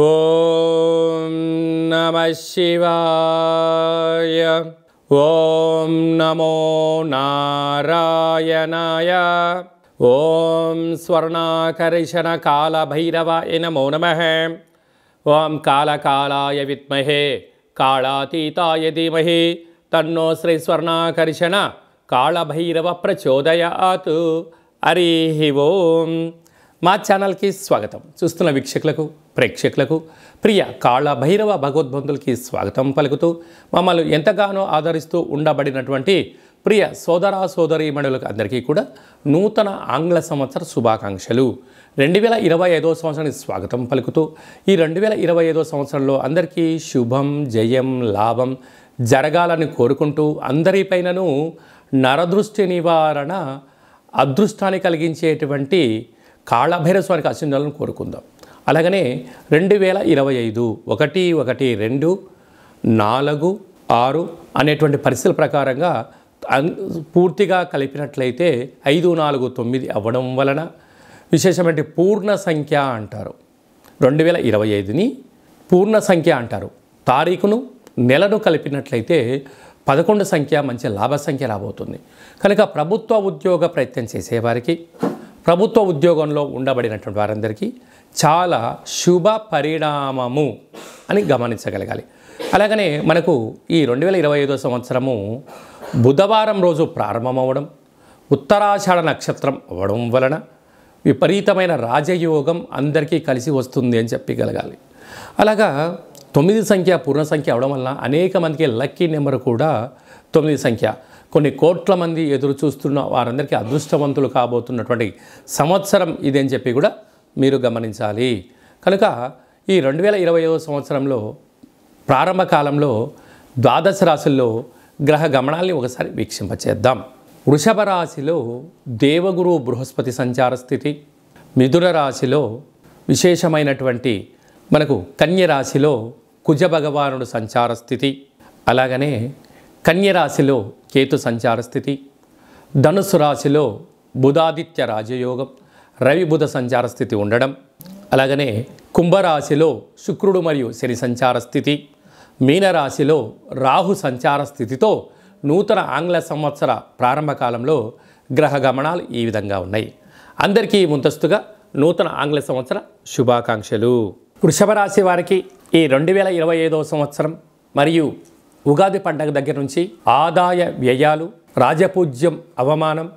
ఓం నమః శివాయ. ఓం నమో నారాయణాయ. ఓం స్వర్ణాకర్షణ కాళభైరవాయ నమో నమః. ఓం కాళకాలాయ విద్మహే కాళాతీతాయ ధీమహి తన్నో శ్రీ స్వర్ణాకర్షణ కాళభైరవ ప్రచోదయాత్. హరి ఓం. మా ఛానల్కి స్వాగతం. చూస్తున్న వీక్షకులకు ప్రేక్షకులకు ప్రియ కాళభైరవ భగవద్బంధులకి స్వాగతం పలుకుతూ మమ్మల్ని ఎంతగానో ఆదరిస్తూ ఉండబడినటువంటి ప్రియ సోదర సోదరీమణులకు అందరికీ కూడా నూతన ఆంగ్ల సంవత్సర శుభాకాంక్షలు. 2025వ సంవత్సరానికి స్వాగతం పలుకుతూ ఈ 2025వ సంవత్సరంలో అందరికీ శుభం జయం లాభం జరగాలని కోరుకుంటూ అందరిపైనను నరదృష్టి నివారణ అదృష్టాన్ని కలిగించేటువంటి కాళభైరవ స్వామికి ఆశీర్వాదాలను కోరుకుందాం. అలాగనే 2025 1 1 2 4 6 అనేటువంటి పరిస్థితుల ప్రకారంగా పూర్తిగా కలిపినట్లయితే 5 4 9 అవ్వడం వలన విశేషమైన పూర్ణ సంఖ్య అంటారు. 2025ని పూర్ణ సంఖ్య అంటారు. తారీఖును నెలను కలిపినట్లయితే 11 సంఖ్య మంచి లాభ సంఖ్య రాబోతుంది. కనుక ప్రభుత్వ ఉద్యోగ ప్రయత్నం చేసేవారికి ప్రభుత్వ ఉద్యోగంలో ఉండబడినటువంటి వారందరికీ చాలా శుభ పరిణామము అని గమనించగలగాలి. అలాగనే మనకు ఈ 2025వ సంవత్సరము బుధవారం రోజు ప్రారంభమవడం, ఉత్తరాషాఢ నక్షత్రం అవ్వడం వలన విపరీతమైన రాజయోగం అందరికీ కలిసి వస్తుంది అని చెప్పగలగాలి. అలాగా 9 సంఖ్య పూర్ణ సంఖ్య అవడం వలన అనేక మందికి లక్కీ నెంబర్ కూడా 9 సంఖ్య. కొన్ని కోట్ల మంది ఎదురు చూస్తున్న వారందరికీ అదృష్టవంతులు కాబోతున్నటువంటి సంవత్సరం ఇది అని చెప్పి కూడా మీరు గమనించాలి. కనుక ఈ 2025వ సంవత్సరంలో ప్రారంభ కాలంలో ద్వాదశ రాశుల్లో గ్రహ గమనాల్ని ఒకసారి వీక్షింపచేద్దాం. వృషభ రాశిలో దేవగురు బృహస్పతి సంచార స్థితి, మిథున రాశిలో విశేషమైనటువంటి మనకు కన్య రాశిలో కుజ భగవానుడు సంచార స్థితి, అలాగనే కన్య రాశిలో కేతు సంచార స్థితి, ధనుసు రాశిలో బుధాదిత్య రాజయోగం రవి బుధ సంచార స్థితి ఉండడం, అలాగనే కుంభరాశిలో శుక్రుడు మరియు శని సంచార స్థితి, మీనరాశిలో రాహు సంచార స్థితితో నూతన ఆంగ్ల సంవత్సర ప్రారంభ కాలంలో గ్రహ గమనాలు ఈ విధంగా ఉన్నాయి. అందరికీ ముందస్తుగా నూతన ఆంగ్ల సంవత్సర శుభాకాంక్షలు. వృషభ రాశి వారికి ఈ 2025వ సంవత్సరం మరియు ఉగాది పండగ దగ్గర నుంచి ఆదాయ వ్యయాలు, రాజపూజ్యం, అవమానం,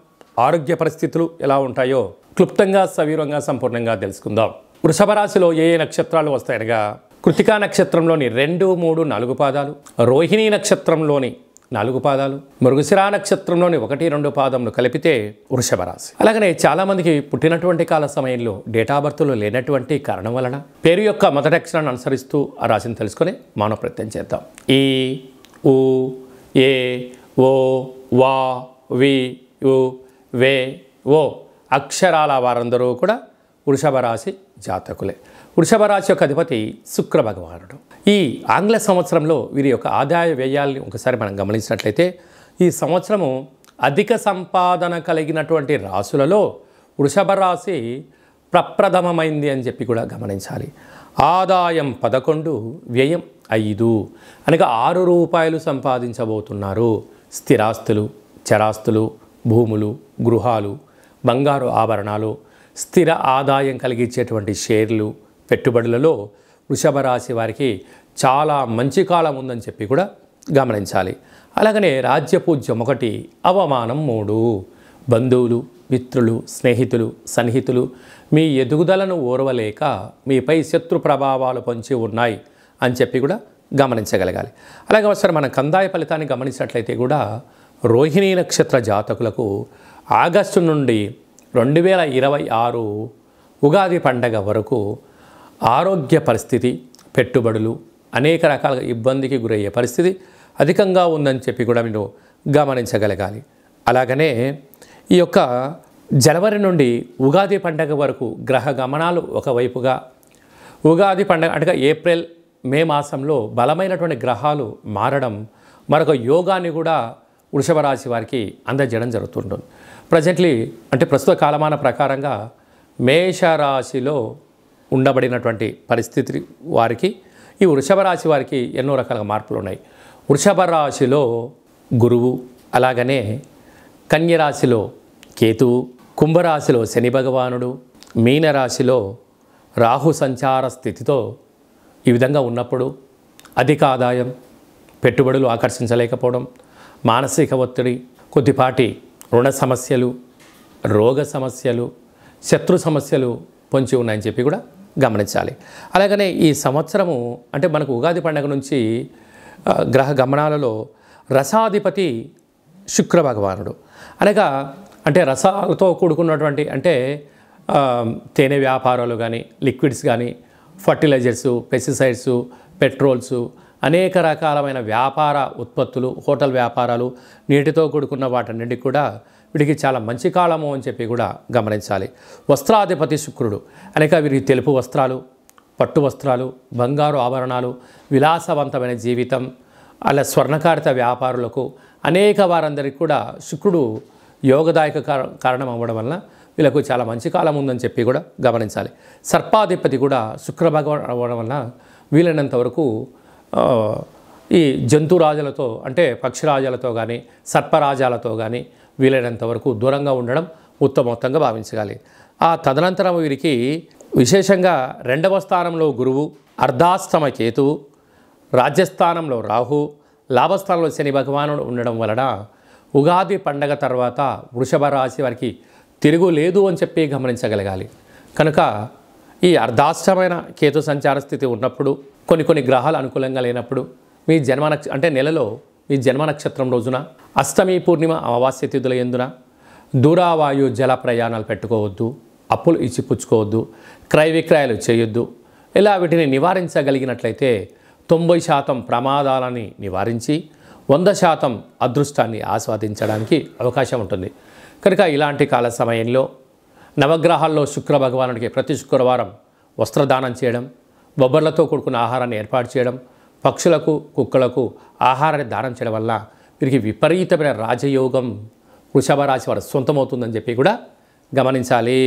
ఆరోగ్య పరిస్థితులు ఎలా ఉంటాయో క్లుప్తంగా సవివరంగా సంపూర్ణంగా తెలుసుకుందాం. వృషభ రాశిలో ఏ నక్షత్రాలు వస్తాయనగా కృతికా నక్షత్రంలోని 2, 3, 4 పాదాలు, రోహిణీ నక్షత్రంలోని 4 పాదాలు, మృగశిరా నక్షత్రంలోని 1, 2 పాదములు కలిపితే వృషభ రాశి. అలాగనే చాలామందికి పుట్టినటువంటి కాల సమయంలో డేటా బర్త్లో లేనటువంటి కారణం వలన పేరు యొక్క మొదటి అక్షరాన్ని అనుసరిస్తూ ఆ రాశిని తెలుసుకొని మానవ ప్రయత్నం చేద్దాం. ఈ ఉ ఏ ఓ వా వి యు వే ఓ అక్షరాల వారందరూ కూడా వృషభ రాశి జాతకులే. వృషభ రాశి యొక్క అధిపతి శుక్ర భగవానుడు. ఈ ఆంగ్ల సంవత్సరంలో వీరి యొక్క ఆదాయ వ్యయాల్ని ఒకసారి మనం గమనించినట్లయితే ఈ సంవత్సరము అధిక సంపాదన కలిగినటువంటి రాశులలో వృషభ రాశి ప్రప్రథమమైంది అని చెప్పి కూడా గమనించాలి. ఆదాయం 11, వ్యయం 5 అనగా 6 రూపాయలు సంపాదించబోతున్నారు. స్థిరాస్తులు, చరాస్తులు, భూములు, గృహాలు, బంగారు ఆభరణాలు, స్థిర ఆదాయం కలిగించేటువంటి షేర్లు, పెట్టుబడులలో వృషభ రాశి వారికి చాలా మంచి కాలం ఉందని చెప్పి కూడా గమనించాలి. అలాగనే రాజ్యపూజ్యం 1, అవమానం 3. బంధువులు, మిత్రులు, స్నేహితులు, సన్నిహితులు మీ ఎదుగుదలను ఓర్వలేక మీపై శత్రు ప్రభావాలు పొంచి ఉన్నాయి అని చెప్పి కూడా గమనించగలగాలి. అలాగే ఒకసారి మన కందాయ ఫలితాన్ని గమనించినట్లయితే కూడా రోహిణీ నక్షత్ర జాతకులకు ఆగస్టు నుండి 2026 ఉగాది పండగ వరకు ఆరోగ్య పరిస్థితి, పెట్టుబడులు అనేక రకాల ఇబ్బందికి గురయ్యే పరిస్థితి అధికంగా ఉందని చెప్పి కూడా మీరు గమనించగలగాలి. అలాగనే ఈ యొక్క జనవరి నుండి ఉగాది పండగ వరకు గ్రహ గమనాలు ఒకవైపుగా, ఉగాది పండగ అంటే ఏప్రిల్ మే మాసంలో బలమైనటువంటి గ్రహాలు మారడం మరొక యోగాన్ని కూడా వృషభ రాశి వారికి అందజేయడం జరుగుతుంటుంది. ప్రజెంట్లీ అంటే ప్రస్తుత కాలమాన ప్రకారంగా మేషరాశిలో ఉండబడినటువంటి పరిస్థితి వారికి ఈ వృషభ రాశి వారికి ఎన్నో రకాల మార్పులు ఉన్నాయి. వృషభ రాశిలో గురువు, అలాగనే కన్యరాశిలో కేతువు, కుంభరాశిలో శని భగవానుడు, మీనరాశిలో రాహు సంచార స్థితితో ఈ విధంగా ఉన్నప్పుడు అధిక ఆదాయం, పెట్టుబడులు ఆకర్షించలేకపోవడం, మానసిక ఒత్తిడి, కొద్దిపాటి రుణ సమస్యలు, రోగ సమస్యలు, శత్రు సమస్యలు పొంచి ఉన్నాయని చెప్పి కూడా గమనించాలి. అలాగనే ఈ సంవత్సరము అంటే మనకు ఉగాది పండుగ నుంచి గ్రహ గమనాలలో రసాధిపతి శుక్ర భగవానుడు, అనగా అంటే రసాలతో కూడుకున్నటువంటి అంటే తేనె వ్యాపారాలు కానీ, లిక్విడ్స్ కానీ, ఫర్టిలైజర్సు, పెస్టిసైడ్సు, పెట్రోల్సు, అనేక రకాలమైన వ్యాపార ఉత్పత్తులు, హోటల్ వ్యాపారాలు, నీటితో కూడుకున్న వాటన్నిటికి కూడా వీడికి చాలా మంచి కాలము అని చెప్పి కూడా గమనించాలి. వస్త్రాధిపతి శుక్రుడు, అనేక వీరికి తెలుపు వస్త్రాలు, పట్టు వస్త్రాలు, బంగారు ఆభరణాలు, విలాసవంతమైన జీవితం, అలా స్వర్ణకారిత వ్యాపారులకు అనేక వారందరికీ కూడా శుక్రుడు యోగదాయక కారణం అవ్వడం వలన వీళ్ళకు చాలా మంచి కాలం ఉందని చెప్పి కూడా గమనించాలి. సర్పాధిపతి కూడా శుక్ర భగవాన్ అవ్వడం వలన వీలైనంత వరకు ఈ జంతురాజులతో అంటే పక్షిరాజాలతో కానీ, సర్పరాజాలతో కానీ వీలైనంత వరకు దూరంగా ఉండడం ఉత్తమోత్తంగా భావించగాలి. ఆ తదనంతరం వీరికి విశేషంగా 2వ స్థానంలో గురువు, అర్ధాష్టమ కేతువు, రాజ్యస్థానంలో రాహు, లాభస్థానంలో శని భగవానుడు ఉండడం వలన ఉగాది పండగ తర్వాత వృషభ రాశి వారికి తిరుగు లేదు అని చెప్పి గమనించగలగాలి. కనుక ఈ అర్ధాష్టమైన కేతు సంచార స్థితి ఉన్నప్పుడు, కొన్ని గ్రహాలు అనుకూలంగా లేనప్పుడు మీ జన్మ అంటే నెలలో మీ జన్మ నక్షత్రం రోజున అష్టమి, పూర్ణిమ, అమావాస్య తిథుల యందున దూరావాయు జల ప్రయాణాలు పెట్టుకోవద్దు, అప్పులు ఇచ్చి పుచ్చుకోవద్దు, క్రయ విక్రయాలు చేయొద్దు. ఇలా వీటిని నివారించగలిగినట్లయితే 90% ప్రమాదాలని నివారించి 100% అదృష్టాన్ని ఆస్వాదించడానికి అవకాశం ఉంటుంది. కనుక ఇలాంటి కాల సమయంలో నవగ్రహాల్లో శుక్ర భగవానుడికి ప్రతి శుక్రవారం వస్త్రదానం చేయడం, బొబ్బర్లతో కూడుకున్న ఆహారాన్ని ఏర్పాటు చేయడం, పక్షులకు, కుక్కలకు ఆహారాన్ని దానం చేయడం వల్ల వీరికి విపరీతమైన రాజయోగం వృషభ రాశి వారు సొంతమవుతుందని చెప్పి కూడా గమనించాలి.